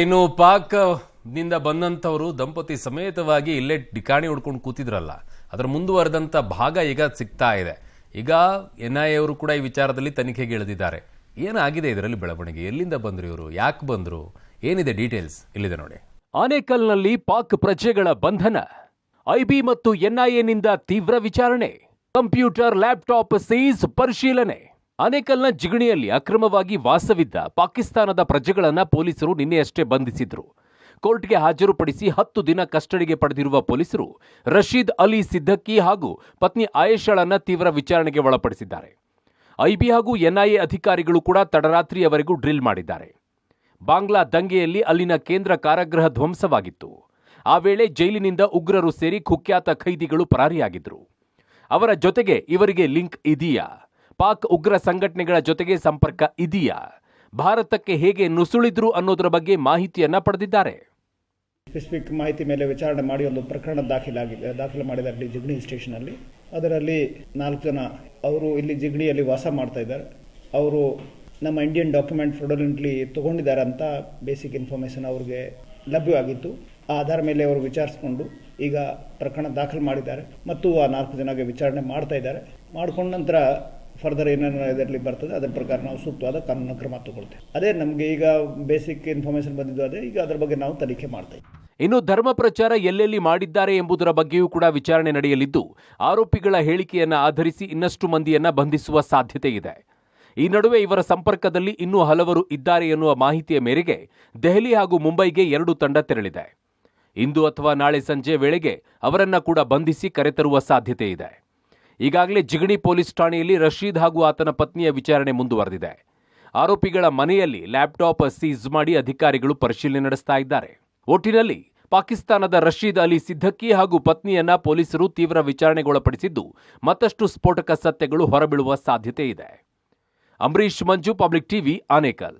ಇನ್ನು ಪಾಕ್ ನಿಂದ ಬಂದಂತವರು ದಂಪತಿ ಸಮೇತವಾಗಿ ಇಲ್ಲೇ ಠಿಕಾಣಿ ಹುಡ್ಕೊಂಡು ಕೂತಿದ್ರಲ್ಲ, ಅದರ ಮುಂದುವರೆದಂತ ಭಾಗ ಈಗ ಸಿಗ್ತಾ ಇದೆ. ಈಗ NIA ಅವರು ಕೂಡ ಈ ವಿಚಾರದಲ್ಲಿ ತನಿಖೆಗೆ ಇಳಿದಿದ್ದಾರೆ. ಏನಾಗಿದೆ ಇದರಲ್ಲಿ ಬೆಳವಣಿಗೆ? ಎಲ್ಲಿಂದ ಬಂದ್ರು ಇವರು? ಯಾಕೆ ಬಂದ್ರು? ಏನಿದೆ ಡೀಟೇಲ್ಸ್ ಇಲ್ಲಿದೆ ನೋಡಿ. ಆನೇಕಲ್ನಲ್ಲಿ ಪಾಕ್ ಪ್ರಜೆಗಳ ಬಂಧನ, IB ಮತ್ತು NIA ನಿಂದ ತೀವ್ರ ವಿಚಾರಣೆ, ಕಂಪ್ಯೂಟರ್ ಲ್ಯಾಪ್ಟಾಪ್ ಸೀಸ್ ಪರಿಶೀಲನೆ. ಆನೇಕಲ್ನ ಜಿಗಣಿಯಲ್ಲಿ ಅಕ್ರಮವಾಗಿ ವಾಸವಿದ್ದ ಪಾಕಿಸ್ತಾನದ ಪ್ರಜೆಗಳನ್ನ ಪೊಲೀಸರು ನಿನ್ನೆಯಷ್ಟೇ ಬಂಧಿಸಿದ್ರು. ಕೋರ್ಟ್ಗೆ ಹಾಜರುಪಡಿಸಿ 10 ದಿನ ಕಸ್ಟಡಿಗೆ ಪಡೆದಿರುವ ಪೊಲೀಸರು ರಶೀದ್ ಅಲಿ ಸಿದ್ದಕ್ಕಿ ಹಾಗೂ ಪತ್ನಿ ಆಯೇಷಳನ್ನ ತೀವ್ರ ವಿಚಾರಣೆಗೆ ಒಳಪಡಿಸಿದ್ದಾರೆ. IB ಹಾಗೂ NIA ಅಧಿಕಾರಿಗಳು ಕೂಡ ತಡರಾತ್ರಿಯವರೆಗೂ ಡ್ರಿಲ್ ಮಾಡಿದ್ದಾರೆ. ಬಾಂಗ್ಲಾ ದಂಗೆಯಲ್ಲಿ ಅಲ್ಲಿನ ಕೇಂದ್ರ ಕಾರಾಗೃಹ ಧ್ವಂಸವಾಗಿತ್ತು. ಆ ವೇಳೆ ಜೈಲಿನಿಂದ ಉಗ್ರರು ಸೇರಿ ಕುಖ್ಯಾತ ಖೈದಿಗಳು ಪರಾರಿಯಾಗಿದ್ರು. ಅವರ ಜೊತೆಗೆ ಇವರಿಗೆ ಲಿಂಕ್ ಇದೆಯಾ? ಪಾಕ್ ಉಗ್ರ ಸಂಘಟನೆಗಳ ಜೊತೆಗೆ ಸಂಪರ್ಕ ಇದೆಯಾ? ಭಾರತಕ್ಕೆ ಹೇಗೆ ನುಸುಳಿದ್ರು ಅನ್ನೋದರ ಬಗ್ಗೆ ಮಾಹಿತಿಯನ್ನ ಪಡೆದಿದ್ದಾರೆ. ಸ್ಪೆಸಿಫಿಕ್ ಮಾಹಿತಿ ಮೇಲೆ ವಿಚಾರಣೆ ಮಾಡಿ ಒಂದು ಪ್ರಕರಣ ದಾಖಲು ಮಾಡಿದ್ದಾರೆ ಜಿಗಣಿ ಸ್ಟೇಷನ್ ಅಲ್ಲಿ. ಅದರಲ್ಲಿ 4 ಜನ ಅವರು ಇಲ್ಲಿ ಜಿಗಣಿಯಲ್ಲಿ ವಾಸ ಮಾಡ್ತಾ ಇದ್ದಾರೆ. ಅವರು ನಮ್ಮ ಇಂಡಿಯನ್ ಡಾಕ್ಯುಮೆಂಟ್ ಫ್ರಾಡುಲೆಂಟ್ಲಿ ತಗೊಂಡಿದ್ದಾರೆ ಅಂತ ಬೇಸಿಕ್ ಇನ್ಫಾರ್ಮೇಶನ್ ಅವ್ರಿಗೆ ಲಭ್ಯವಾಗಿತ್ತು. ಆ ಆಧಾರ ಮೇಲೆ ಅವರು ವಿಚಾರಿಸಿಕೊಂಡು ಈಗ ಪ್ರಕರಣ ದಾಖಲು ಮಾಡಿದ್ದಾರೆ ಮತ್ತು ಆ 4 ಜನಗೆ ವಿಚಾರಣೆ ಮಾಡ್ತಾ ಇದ್ದಾರೆ. ಮಾಡ್ಕೊಂಡ ನಂತರ ಫರ್ದರ್ ಏನೇನು ಇದರಲ್ಲಿ ಬರ್ತದೆ ಅದರ ಪ್ರಕಾರ ನಾವು ಸೂಕ್ತವಾದ ಕಾನೂನು ಕ್ರಮ ತಗೊಳ್ತೇವೆ. ಅದೇ ನಮಗೆ ಈಗ ಬೇಸಿಕ್ ಇನ್ಫಾರ್ಮೇಶನ್ ಬಂದಿದ್ದು ಅದೇ. ಈಗ ಅದರ ಬಗ್ಗೆ ನಾವು ತನಿಖೆ ಮಾಡ್ತಾ ಇದ್ದೀವಿ. ಇನ್ನು ಧರ್ಮ ಪ್ರಚಾರ ಎಲ್ಲೆಲ್ಲಿ ಮಾಡಿದ್ದಾರೆ ಎಂಬುದರ ಬಗ್ಗೆಯೂ ಕೂಡ ವಿಚಾರಣೆ ನಡೆಯಲಿದ್ದು, ಆರೋಪಿಗಳ ಹೇಳಿಕೆಯನ್ನ ಆಧರಿಸಿ ಇನ್ನಷ್ಟು ಮಂದಿಯನ್ನ ಬಂಧಿಸುವ ಸಾಧ್ಯತೆ ಇದೆ. ಈ ನಡುವೆ ಇವರ ಸಂಪರ್ಕದಲ್ಲಿ ಇನ್ನೂ ಹಲವರು ಇದ್ದಾರೆ ಎನ್ನುವ ಮಾಹಿತಿಯ ಮೇರೆಗೆ ದೆಹಲಿ ಹಾಗೂ ಮುಂಬೈಗೆ 2 ತಂಡ ತೆರಳಿದೆ. ಇಂದು ಅಥವಾ ನಾಳೆ ಸಂಜೆ ವೇಳೆಗೆ ಅವರನ್ನ ಕೂಡ ಬಂಧಿಸಿ ಕರೆತರುವ ಸಾಧ್ಯತೆ ಇದೆ. ಈಗಾಗಲೇ ಜಿಗಣಿ ಪೊಲೀಸ್ ಠಾಣೆಯಲ್ಲಿ ರಶೀದ್ ಹಾಗೂ ಆತನ ಪತ್ನಿಯ ವಿಚಾರಣೆ ಮುಂದುವರೆದಿದೆ. ಆರೋಪಿಗಳ ಮನೆಯಲ್ಲಿ ಲ್ಯಾಪ್ಟಾಪ್ ಸೀಸ್ ಮಾಡಿ ಅಧಿಕಾರಿಗಳು ಪರಿಶೀಲನೆ ನಡೆಸ್ತಾ ಇದ್ದಾರೆ. ಒಟ್ಟಿನಲ್ಲಿ ಪಾಕಿಸ್ತಾನದ ರಶೀದ್ ಅಲಿ ಸಿದ್ದಕ್ಕಿ ಹಾಗೂ ಪತ್ನಿಯನ್ನ ಪೊಲೀಸರು ತೀವ್ರ ವಿಚಾರಣೆಗೊಳಪಡಿಸಿದ್ದು, ಮತ್ತಷ್ಟು ಸ್ಫೋಟಕ ಸತ್ಯಗಳು ಹೊರಬೀಳುವ ಸಾಧ್ಯತೆ ಇದೆ. ಅಂಬರೀಶ್ ಮಂಜು, ಪಬ್ಲಿಕ್ ಟಿವಿ, ಆನೇಕಲ್.